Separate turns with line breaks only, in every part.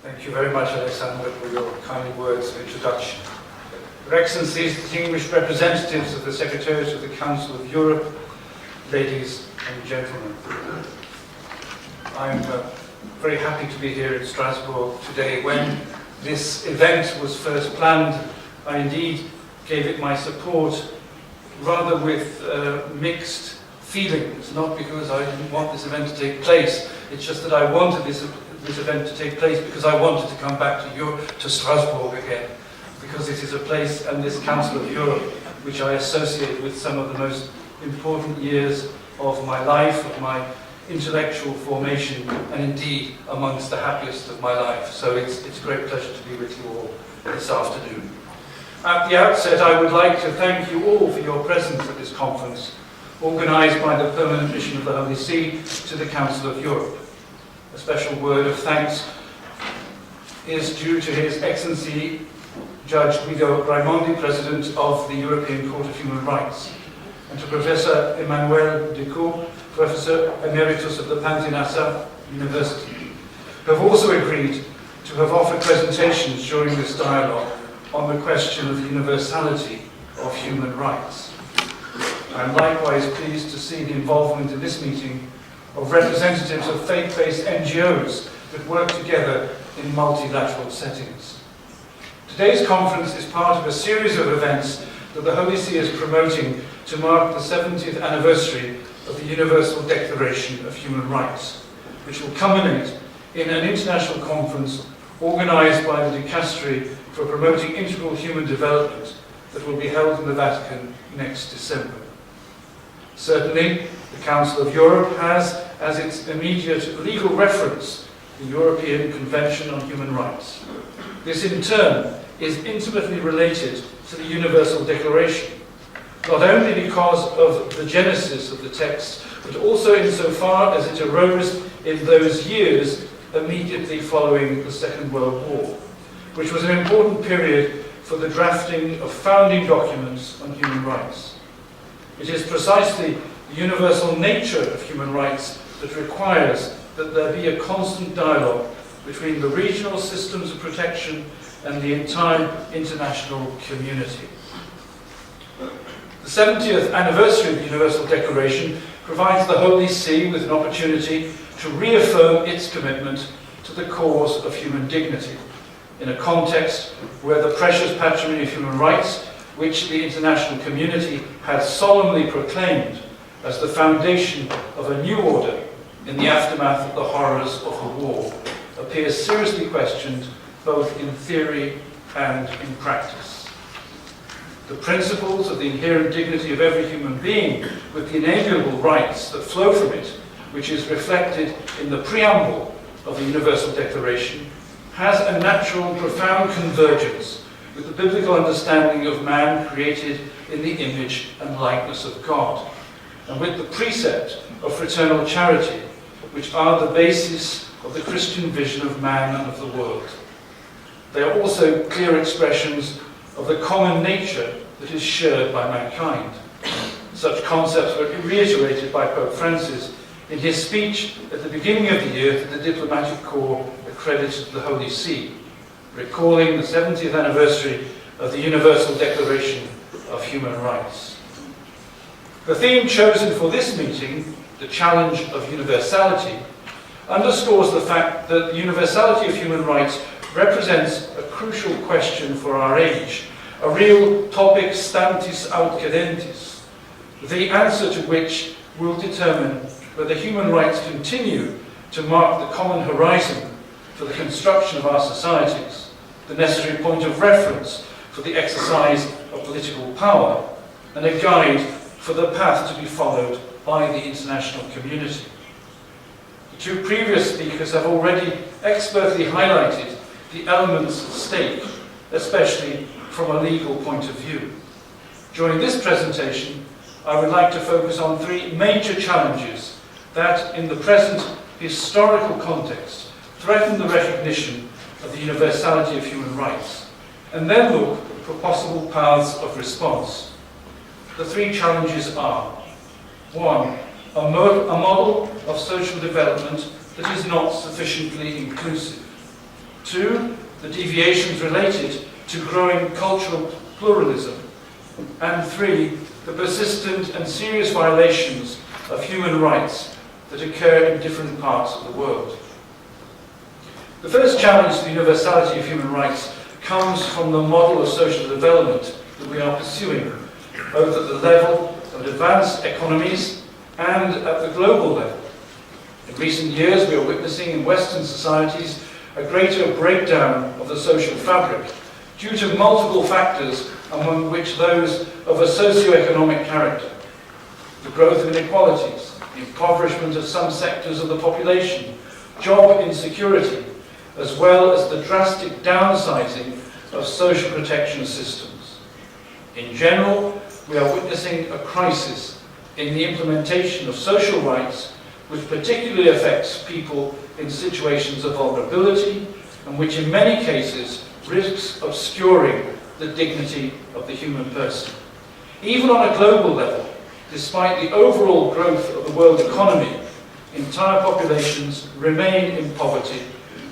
Thank you very much, Alexander, for your kind words of introduction. Your Excellencies, distinguished representatives of the Secretariat of the Council of Europe, ladies and gentlemen. I'm very happy to be here in Strasbourg today. When this event was first planned, I indeed gave it my support, rather with mixed feelings, not because I didn't want this event to take place. It's just that I wanted this event to take place because I wanted to come back to Strasbourg again, because it is a place, and this Council of Europe, which I associate with some of the most important years of my life, of my intellectual formation, and indeed amongst the happiest of my life. So it's a great pleasure to be with you all this afternoon. At the outset, I would like to thank you all for your presence at this conference, organised by the Permanent Mission of the Holy See to the Council of Europe. A special word of thanks is due to His Excellency Judge Mgr Gallagher, President of the European Court of Human Rights, and to Professor Emmanuel Decaux, Professor Emeritus of the Panthéon University, who have also agreed to have offered presentations during this dialogue on the question of the universality of human rights. I am likewise pleased to see the involvement in this meeting of representatives of faith-based NGOs that work together in multilateral settings. Today's conference is part of a series of events that the Holy See is promoting to mark the 70th anniversary of the Universal Declaration of Human Rights, which will culminate in an international conference organised by the Dicastery for Promoting Integral Human Development that will be held in the Vatican next December. Certainly, the Council of Europe has as its immediate legal reference the European Convention on Human Rights. This in turn is intimately related to the Universal Declaration, not only because of the genesis of the text, but also insofar as it arose in those years immediately following the Second World War, which was an important period for the drafting of founding documents on human rights. It is precisely the universal nature of human rights that requires that there be a constant dialogue between the regional systems of protection and the entire international community. The 70th anniversary of the Universal Declaration provides the Holy See with an opportunity to reaffirm its commitment to the cause of human dignity, in a context where the precious patrimony of human rights, which the international community has solemnly proclaimed as the foundation of a new order in the aftermath of the horrors of the war, appears seriously questioned both in theory and in practice. The principles of the inherent dignity of every human being, with the inalienable rights that flow from it, which is reflected in the preamble of the Universal Declaration, has a natural and profound convergence with the biblical understanding of man created in the image and likeness of God, and with the precept of fraternal charity, which are the basis of the Christian vision of man and of the world. They are also clear expressions of the common nature that is shared by mankind. Such concepts were reiterated by Pope Francis in his speech at the beginning of the year to the diplomatic corps accredited to the Holy See, recalling the 70th anniversary of the Universal Declaration of Human Rights. The theme chosen for this meeting, the challenge of universality, underscores the fact that the universality of human rights represents a crucial question for our age, a real topic stantis aut cadentis, the answer to which will determine whether human rights continue to mark the common horizon for the construction of our societies, the necessary point of reference for the exercise of political power, and a guide for the path to be followed by the international community. The two previous speakers have already expertly highlighted the elements at stake, especially from a legal point of view. During this presentation, I would like to focus on three major challenges that, in the present historical context, threaten the recognition of the universality of human rights, and then look for possible paths of response. The three challenges are: 1. A model of social development that is not sufficiently inclusive. 2, the deviations related to growing cultural pluralism, and 3, the persistent and serious violations of human rights that occur in different parts of the world. The first challenge to the universality of human rights comes from the model of social development that we are pursuing, both at the level of advanced economies and at the global level. In recent years, we are witnessing in Western societies a greater breakdown of the social fabric due to multiple factors, among which those of a socio-economic character. The growth of inequalities, the impoverishment of some sectors of the population, job insecurity, as well as the drastic downsizing of social protection systems. In general, we are witnessing a crisis in the implementation of social rights, which particularly affects people in situations of vulnerability and which in many cases risks obscuring the dignity of the human person. Even on a global level, despite the overall growth of the world economy, entire populations remain in poverty,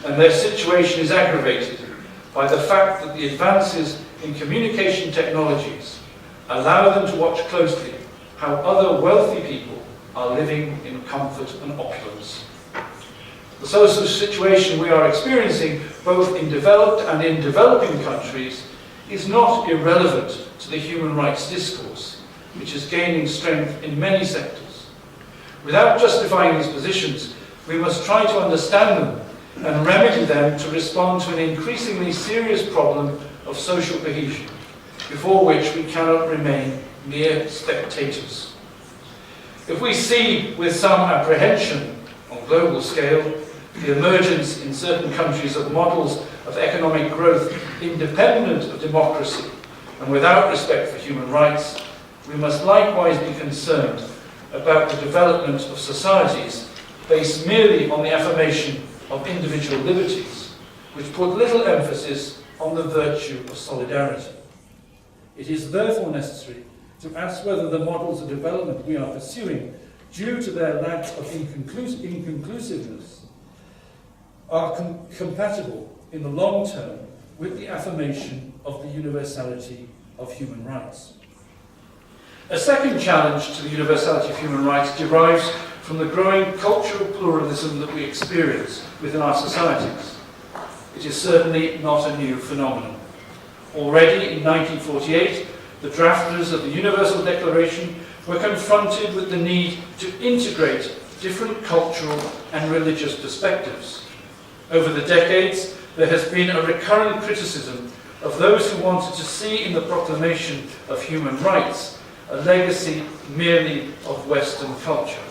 and their situation is aggravated by the fact that the advances in communication technologies allow them to watch closely how other wealthy people are living in comfort and opulence. The social situation we are experiencing, both in developed and in developing countries, is not irrelevant to the human rights discourse, which is gaining strength in many sectors. Without justifying these positions, we must try to understand them and remedy them to respond to an increasingly serious problem of social cohesion, before which we cannot remain mere spectators. If we see with some apprehension on global scale the emergence in certain countries of models of economic growth independent of democracy and without respect for human rights, we must likewise be concerned about the development of societies based merely on the affirmation of individual liberties, which put little emphasis on the virtue of solidarity. It is therefore necessary to ask whether the models of development we are pursuing, due to their lack of inconclusiveness, are compatible in the long term with the affirmation of the universality of human rights. A second challenge to the universality of human rights derives from the growing cultural pluralism that we experience within our societies. It is certainly not a new phenomenon. Already in 1948, the drafters of the Universal Declaration were confronted with the need to integrate different cultural and religious perspectives. Over the decades, there has been a recurrent criticism of those who wanted to see in the proclamation of human rights a legacy merely of Western culture.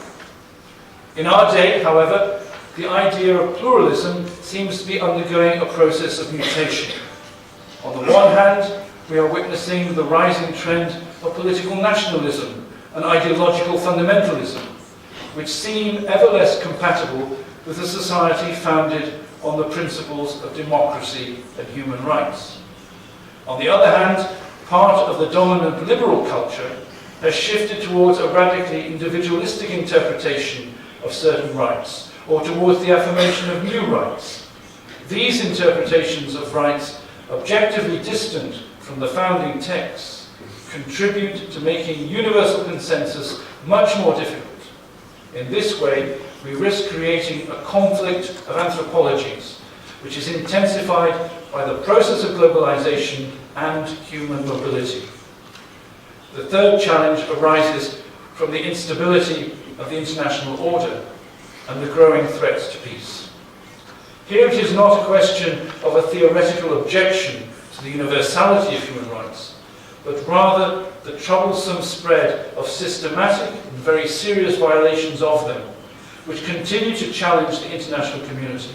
In our day, however, the idea of pluralism seems to be undergoing a process of mutation. On the one hand, we are witnessing the rising trend of political nationalism and ideological fundamentalism, which seem ever less compatible with a society founded on the principles of democracy and human rights. On the other hand, part of the dominant liberal culture has shifted towards a radically individualistic interpretation of certain rights, or towards the affirmation of new rights. These interpretations of rights, objectively distant from the founding texts, contribute to making universal consensus much more difficult. In this way, we risk creating a conflict of anthropologies, which is intensified by the process of globalization and human mobility. The third challenge arises from the instability of the international order and the growing threats to peace. Here it is not a question of a theoretical objection to the universality of human rights, but rather the troublesome spread of systematic and very serious violations of them, which continue to challenge the international community.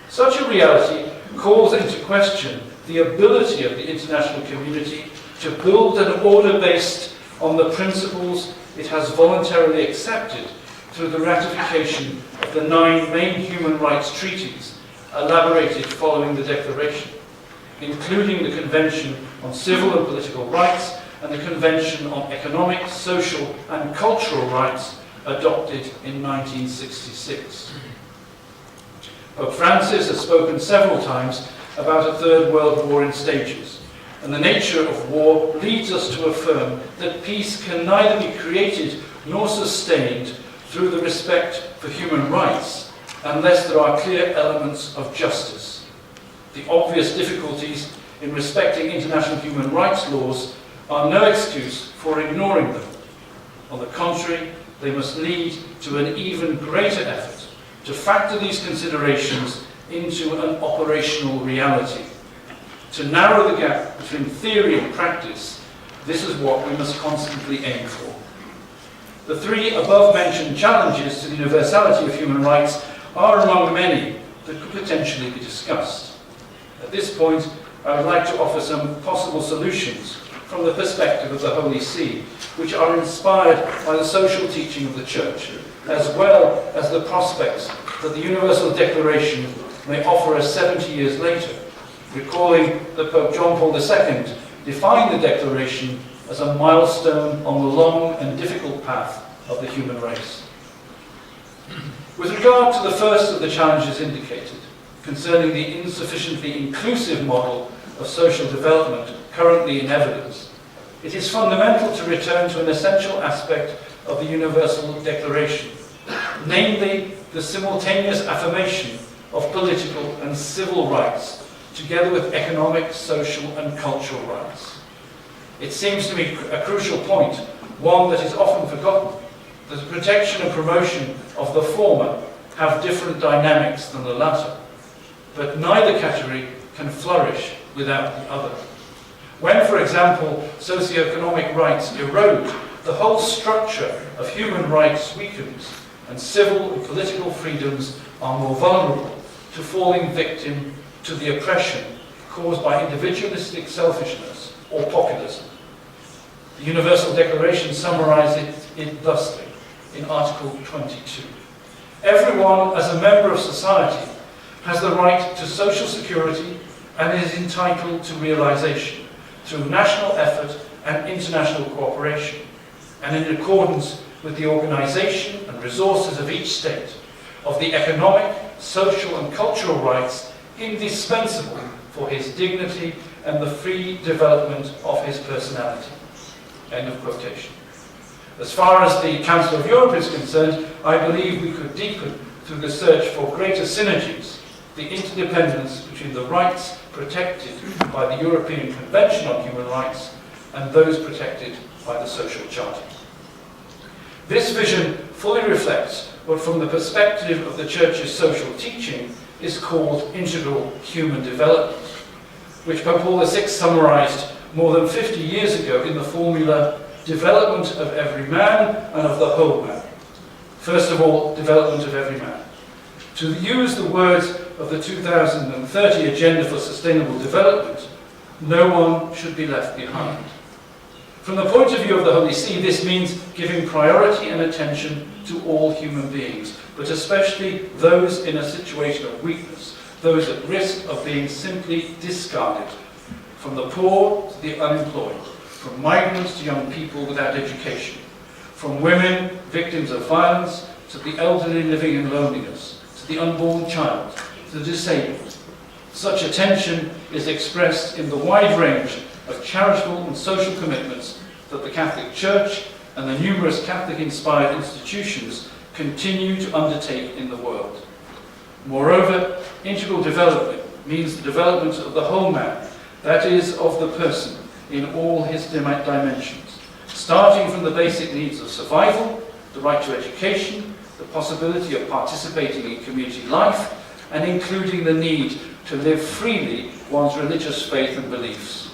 Such a reality calls into question the ability of the international community to build an order based on the principles it has voluntarily accepted through the ratification of the 9 main human rights treaties elaborated following the Declaration, including the Convention on Civil and Political Rights and the Convention on Economic, Social and Cultural Rights adopted in 1966. Pope Francis has spoken several times about a third world war in stages, and the nature of war leads us to affirm that peace can neither be created nor sustained through the respect for human rights unless there are clear elements of justice. The obvious difficulties in respecting international human rights laws are no excuse for ignoring them. On the contrary, they must lead to an even greater effort to factor these considerations into an operational reality. To narrow the gap between theory and practice, this is what we must constantly aim for. The three above-mentioned challenges to the universality of human rights are among many that could potentially be discussed. At this point, I would like to offer some possible solutions from the perspective of the Holy See, which are inspired by the social teaching of the Church, as well as the prospects that the Universal Declaration may offer us 70 years later, recalling that Pope John Paul II defined the Declaration as a milestone on the long and difficult path of the human race. With regard to the first of the challenges indicated, concerning the insufficiently inclusive model of social development currently in evidence, it is fundamental to return to an essential aspect of the Universal Declaration, namely the simultaneous affirmation of political and civil rights, together with economic, social and cultural rights. It seems to me a crucial point, one that is often forgotten, that the protection and promotion of the former have different dynamics than the latter, but neither category can flourish without the other. When, for example, socioeconomic rights erode, the whole structure of human rights weakens, and civil and political freedoms are more vulnerable to falling victim to the oppression caused by individualistic selfishness or populism. The Universal Declaration summarizes it thusly in Article 22. Everyone, as a member of society, has the right to social security and is entitled to realization through national effort and international cooperation, and in accordance with the organization and resources of each state, of the economic, social and cultural rights indispensable for his dignity and the free development of his personality. End of quotation. As far as the Council of Europe is concerned, I believe we could deepen through the search for greater synergies the interdependence between the rights protected by the European Convention on Human Rights and those protected by the Social Charter. This vision fully reflects what, from the perspective of the Church's social teaching, is called integral human development, which Pope Paul VI summarized more than 50 years ago in the formula, development of every man and of the whole man. First of all, development of every man. To use the words of the 2030 Agenda for Sustainable Development, no one should be left behind. From the point of view of the Holy See, this means giving priority and attention to all human beings, but especially those in a situation of weakness, those at risk of being simply discarded, from the poor to the unemployed, from migrants to young people without education, from women victims of violence to the elderly living in loneliness, to the unborn child, to the disabled. Such attention is expressed in the wide range of charitable and social commitments that the Catholic Church and the numerous Catholic-inspired institutions continue to undertake in the world. Moreover, integral development means the development of the whole man, that is, of the person, in all his dimensions, starting from the basic needs of survival, the right to education, the possibility of participating in community life, and including the need to live freely one's religious faith and beliefs.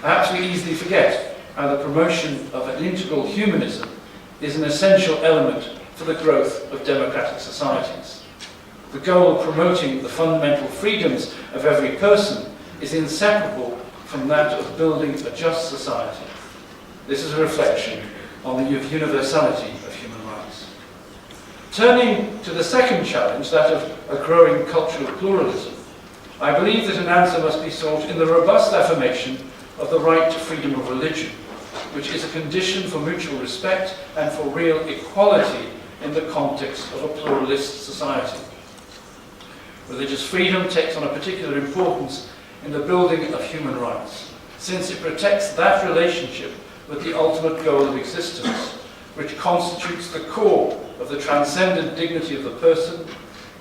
Perhaps we easily forget how the promotion of an integral humanism is an essential element for the growth of democratic societies. The goal of promoting the fundamental freedoms of every person is inseparable from that of building a just society. This is a reflection on the universality of human rights. Turning to the second challenge, that of a growing cultural pluralism, I believe that an answer must be sought in the robust affirmation of the right to freedom of religion, which is a condition for mutual respect and for real equality in the context of a pluralist society. religious freedom takes on a particular importance in the building of human rights, since it protects that relationship with the ultimate goal of existence, which constitutes the core of the transcendent dignity of the person,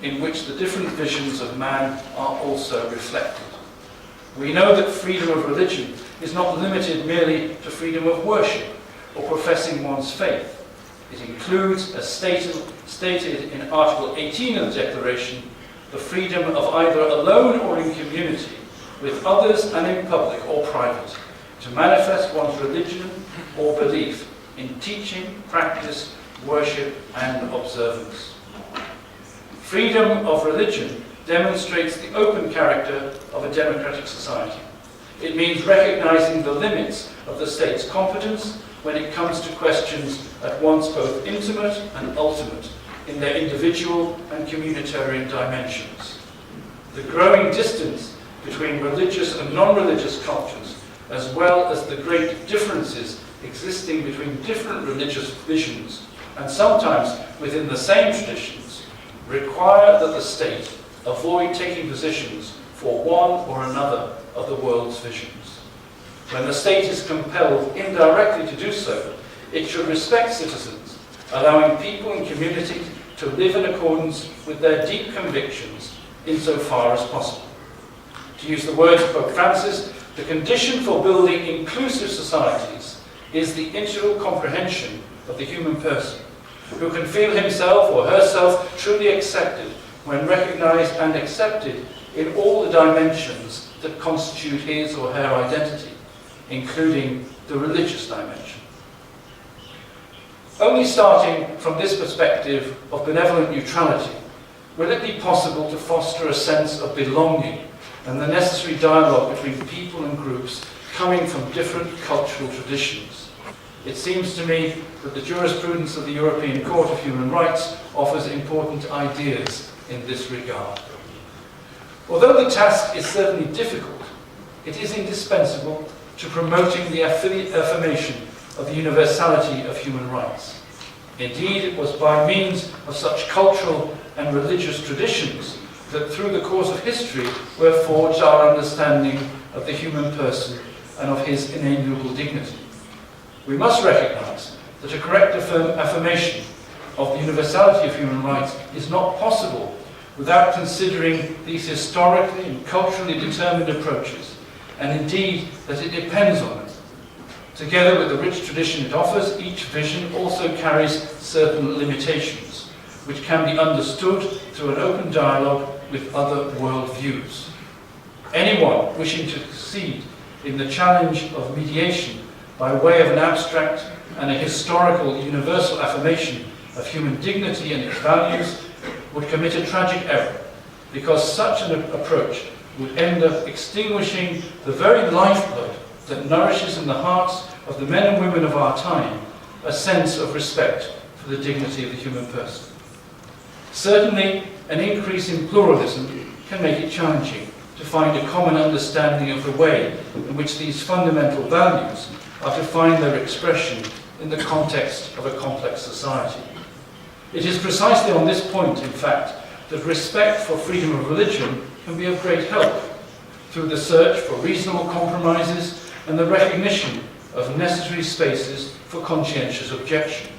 in which the different visions of man are also reflected. We know that freedom of religion is not limited merely to freedom of worship or professing one's faith. It includes, as stated in Article 18 of the Declaration, the freedom of either alone or in community, with others and in public or private, to manifest one's religion or belief in teaching, practice, worship, and observance. Freedom of religion demonstrates the open character of a democratic society. It means recognizing the limits of the state's competence when it comes to questions at once both intimate and ultimate in their individual and communitarian dimensions. The growing distance between religious and non-religious cultures, as well as the great differences existing between different religious visions, and sometimes within the same traditions, require that the state avoid taking positions for one or another of the world's visions. When the state is compelled indirectly to do so, it should respect citizens, allowing people and communities to live in accordance with their deep convictions insofar as possible. To use the words of Pope Francis, the condition for building inclusive societies is the integral comprehension of the human person, who can feel himself or herself truly accepted when recognized and accepted in all the dimensions that constitute his or her identity, including the religious dimension. Only starting from this perspective of benevolent neutrality will it be possible to foster a sense of belonging and the necessary dialogue between people and groups coming from different cultural traditions. It seems to me that the jurisprudence of the European Court of Human Rights offers important ideas in this regard. Although the task is certainly difficult, it is indispensable to promoting the affirmation of the universality of human rights. Indeed, it was by means of such cultural and religious traditions that through the course of history were forged our understanding of the human person and of his inalienable dignity. We must recognize that a correct affirmation of the universality of human rights is not possible without considering these historically and culturally determined approaches, and indeed that it depends on them. Together with the rich tradition it offers, each vision also carries certain limitations, which can be understood through an open dialogue with other worldviews. Anyone wishing to succeed in the challenge of mediation by way of an abstract and a historical universal affirmation of human dignity and its values would commit a tragic error, because such an approach would end up extinguishing the very lifeblood that nourishes in the hearts of the men and women of our time a sense of respect for the dignity of the human person. Certainly, an increase in pluralism can make it challenging to find a common understanding of the way in which these fundamental values are to find their expression in the context of a complex society. It is precisely on this point, in fact, that respect for freedom of religion can be of great help through the search for reasonable compromises and the recognition of necessary spaces for conscientious objection.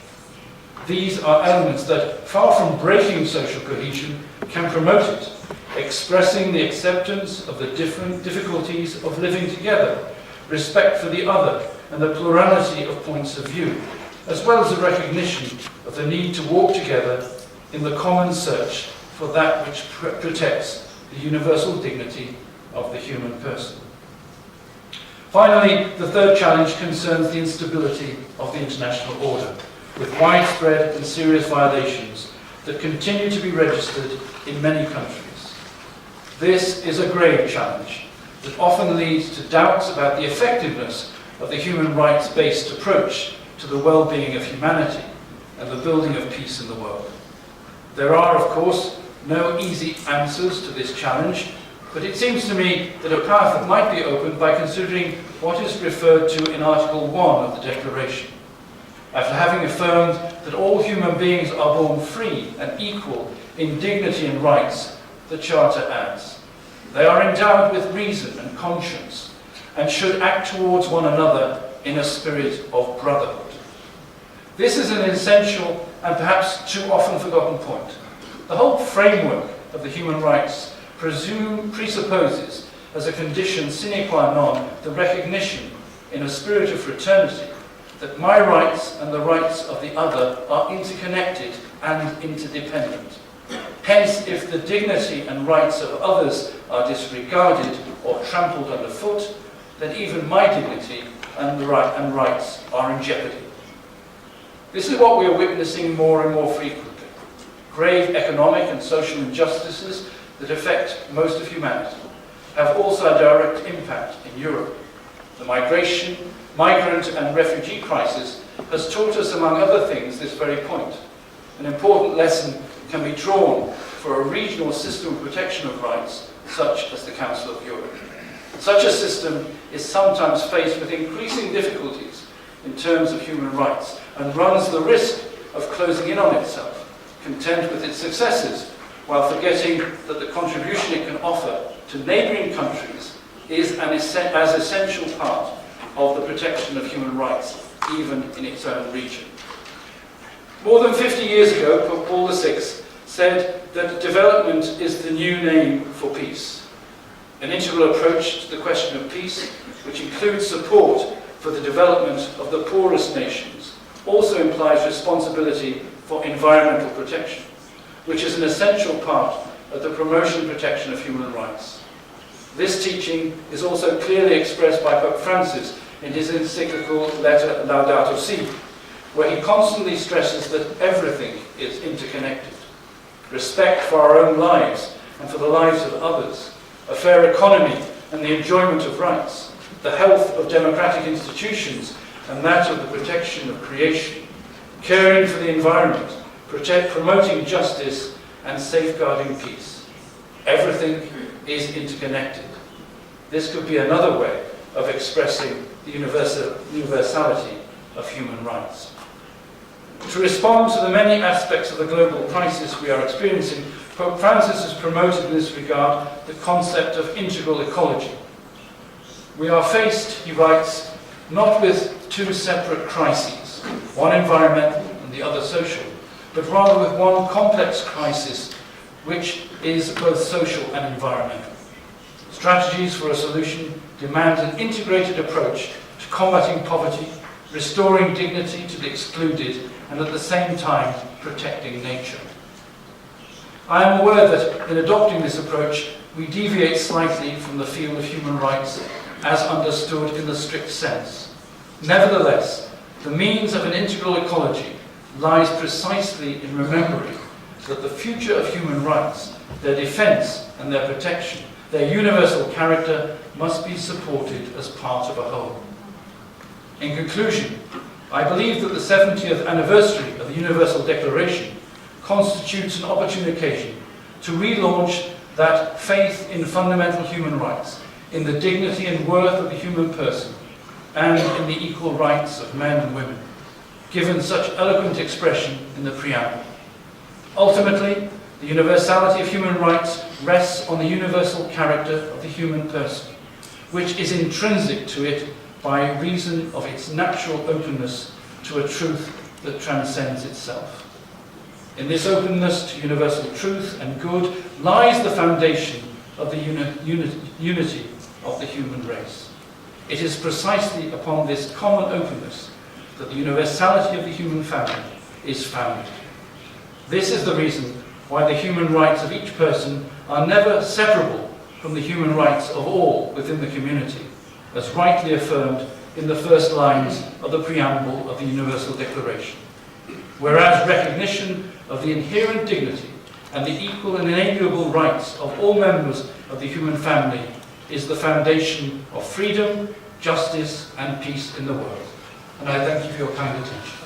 These are elements that, far from breaking social cohesion, can promote it, expressing the acceptance of the different difficulties of living together, respect for the other, and the plurality of points of view, as well as a recognition of the need to walk together in the common search for that which protects the universal dignity of the human person. Finally, the third challenge concerns the instability of the international order, with widespread and serious violations that continue to be registered in many countries. This is a grave challenge that often leads to doubts about the effectiveness of the human rights-based approach to the well-being of humanity and the building of peace in the world. There are, of course, no easy answers to this challenge, but it seems to me that a path that might be opened by considering what is referred to in Article 1 of the Declaration. After having affirmed that all human beings are born free and equal in dignity and rights, the Charter adds. They are endowed with reason and conscience and should act towards one another in a spirit of brotherhood. This is an essential and perhaps too often forgotten point. The whole framework of the human rights presupposes as a condition sine qua non the recognition in a spirit of fraternity that my rights and the rights of the other are interconnected and interdependent. Hence, if the dignity and rights of others are disregarded or trampled underfoot, then even my dignity and rights are in jeopardy. This is what we are witnessing more and more frequently. Grave economic and social injustices that affect most of humanity have also a direct impact in Europe. The migrant and refugee crisis has taught us, among other things, this very point. An important lesson can be drawn for a regional system of protection of rights, such as the Council of Europe. Such a system is sometimes faced with increasing difficulties in terms of human rights and runs the risk of closing in on itself, content with its successes, while forgetting that the contribution it can offer to neighbouring countries is as essential part of the protection of human rights, even in its own region. More than 50 years ago, Pope Paul VI said that development is the new name for peace. An integral approach to the question of peace, which includes support for the development of the poorest nations, also implies responsibility for environmental protection, which is an essential part of the promotion and protection of human rights. This teaching is also clearly expressed by Pope Francis in his encyclical letter Laudato Si', where he constantly stresses that everything is interconnected. Respect for our own lives and for the lives of others, a fair economy and the enjoyment of rights, the health of democratic institutions and that of the protection of creation, caring for the environment, promoting justice and safeguarding peace. Everything is interconnected. This could be another way of expressing the universality of human rights. To respond to the many aspects of the global crisis we are experiencing, Pope Francis has promoted in this regard the concept of integral ecology. We are faced, he writes, not with two separate crises, one environmental and the other social, but rather with one complex crisis which is both social and environmental. Strategies for a solution demand an integrated approach to combating poverty, restoring dignity to the excluded, and at the same time protecting nature. I am aware that in adopting this approach, we deviate slightly from the field of human rights as understood in the strict sense. Nevertheless, the means of an integral ecology lies precisely in remembering that the future of human rights, their defence and their protection, their universal character must be supported as part of a whole. In conclusion, I believe that the 70th anniversary of the Universal Declaration constitutes an opportune occasion to relaunch that faith in fundamental human rights, in the dignity and worth of the human person, and in the equal rights of men and women, given such eloquent expression in the preamble. Ultimately, the universality of human rights rests on the universal character of the human person, which is intrinsic to it by reason of its natural openness to a truth that transcends itself. In this openness to universal truth and good lies the foundation of the unity of the human race. It is precisely upon this common openness that the universality of the human family is founded. This is the reason why the human rights of each person are never separable from the human rights of all within the community, as rightly affirmed in the first lines of the preamble of the Universal Declaration. Whereas recognition of the inherent dignity and the equal and inalienable rights of all members of the human family is the foundation of freedom, justice, and peace in the world. And I thank you for your kind attention.